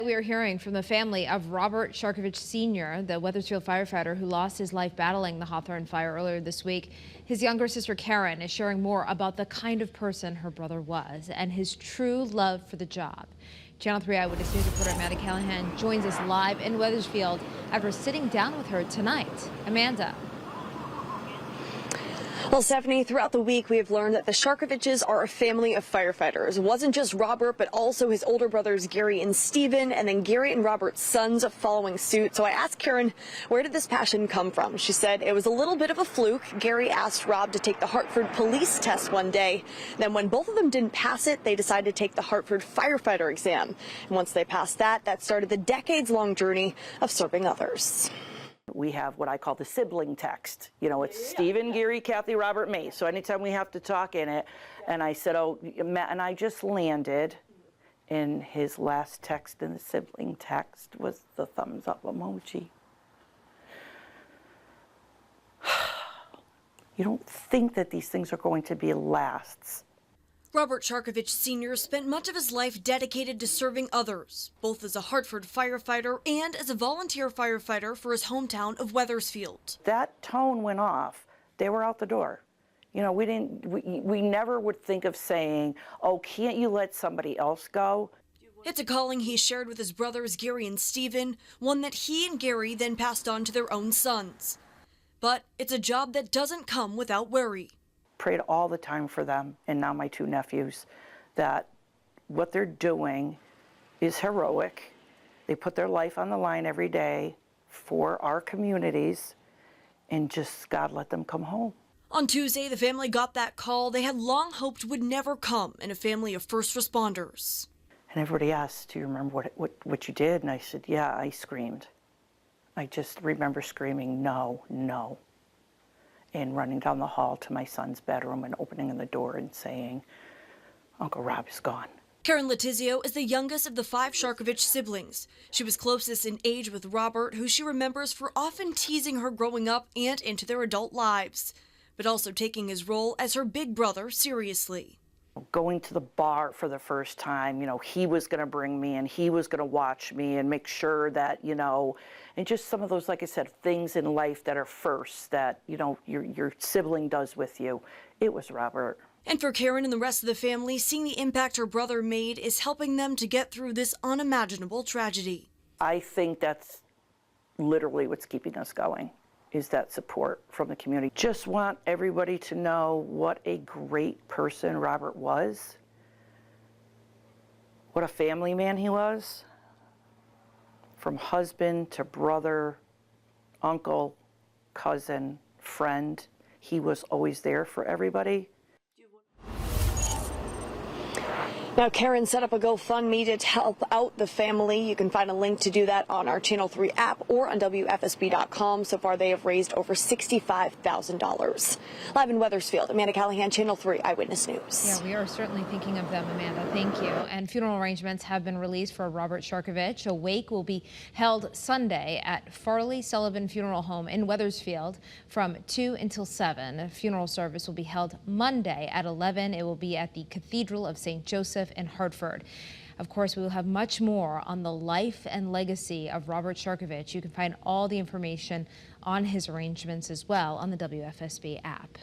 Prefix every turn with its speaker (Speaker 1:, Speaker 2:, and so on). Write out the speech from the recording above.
Speaker 1: We are hearing from the family of Robert Sharkevich Senior, the Wethersfield firefighter who lost his life battling the Hawthorne fire earlier this week. His younger sister Karen is sharing more about the kind of person her brother was and his true love for the job. Channel 3 Eyewitness News reporter Amanda Callahan joins us live in Wethersfield after sitting down with her tonight. Amanda.
Speaker 2: Well, Stephanie, throughout the week, we have learned that the Sharkeviches are a family of firefighters. It wasn't just Robert, but also his older brothers, Gary and Stephen, and then Gary and Robert's sons following suit. So I asked Karen, where did this passion come from? She said it was a little bit of a fluke. Gary asked Rob to take the Hartford police test one day. Then when both of them didn't pass it, they decided to take the Hartford firefighter exam. And once they passed that, that started the decades-long journey of serving others.
Speaker 3: We have what I call the sibling text. You know, it's Stephen, Gary, Kathy, Robert, me. So anytime we have to talk in it, and I said, oh, Matt, and I just landed in his last text in the sibling text was the thumbs up emoji. You don't think that these things are going to be lasts.
Speaker 4: Robert Sharkevich Senior spent much of his life dedicated to serving others, both as a Hartford firefighter and as a volunteer firefighter for his hometown of Wethersfield.
Speaker 3: That tone went off. They were out the door. You know, we never would think of saying, oh, can't you let somebody else go?
Speaker 4: It's a calling he shared with his brothers Gary and Stephen, one that he and Gary then passed on to their own sons. But it's a job that doesn't come without worry.
Speaker 3: Prayed all the time for them, and now my two nephews, that what they're doing is heroic. They put their life on the line every day for our communities, and just God let them come home.
Speaker 4: On Tuesday, the family got that call they had long hoped would never come in a family of first responders.
Speaker 3: And everybody asked, do you remember what you did? And I said, yeah, I screamed. I just remember screaming, no, no. And running down the hall to my son's bedroom and opening the door and saying, Uncle Rob is gone.
Speaker 4: Karen Letizio is the youngest of the 5 Sharkevich siblings. She was closest in age with Robert, who she remembers for often teasing her growing up and into their adult lives, but also taking his role as her big brother seriously.
Speaker 3: Going to the bar for the first time, you know, he was going to bring me and he was going to watch me and make sure that, you know, and just some of those, like I said, things in life that are first that, you know, your sibling does with you. It was Robert.
Speaker 4: And for Karen and the rest of the family, seeing the impact her brother made is helping them to get through this unimaginable tragedy.
Speaker 3: I think that's literally what's keeping us going, is that support from the community. Just want everybody to know what a great person Robert was, what a family man he was, from husband to brother, uncle, cousin, friend. He was always there for everybody.
Speaker 2: Now, Karen set up a GoFundMe to help out the family. You can find a link to do that on our Channel 3 app or on WFSB.com. So far, they have raised over $65,000. Live in Wethersfield, Amanda Callahan, Channel 3 Eyewitness News.
Speaker 1: Yeah, we are certainly thinking of them, Amanda. Thank you. And funeral arrangements have been released for Robert Sharkevich. A wake will be held Sunday at Farley Sullivan Funeral Home in Wethersfield from 2 until 7. A funeral service will be held Monday at 11. It will be at the Cathedral of St. Joseph in Hartford. Of course, we will have much more on the life and legacy of Robert Sharkevich. You can find all the information on his arrangements as well on the WFSB app.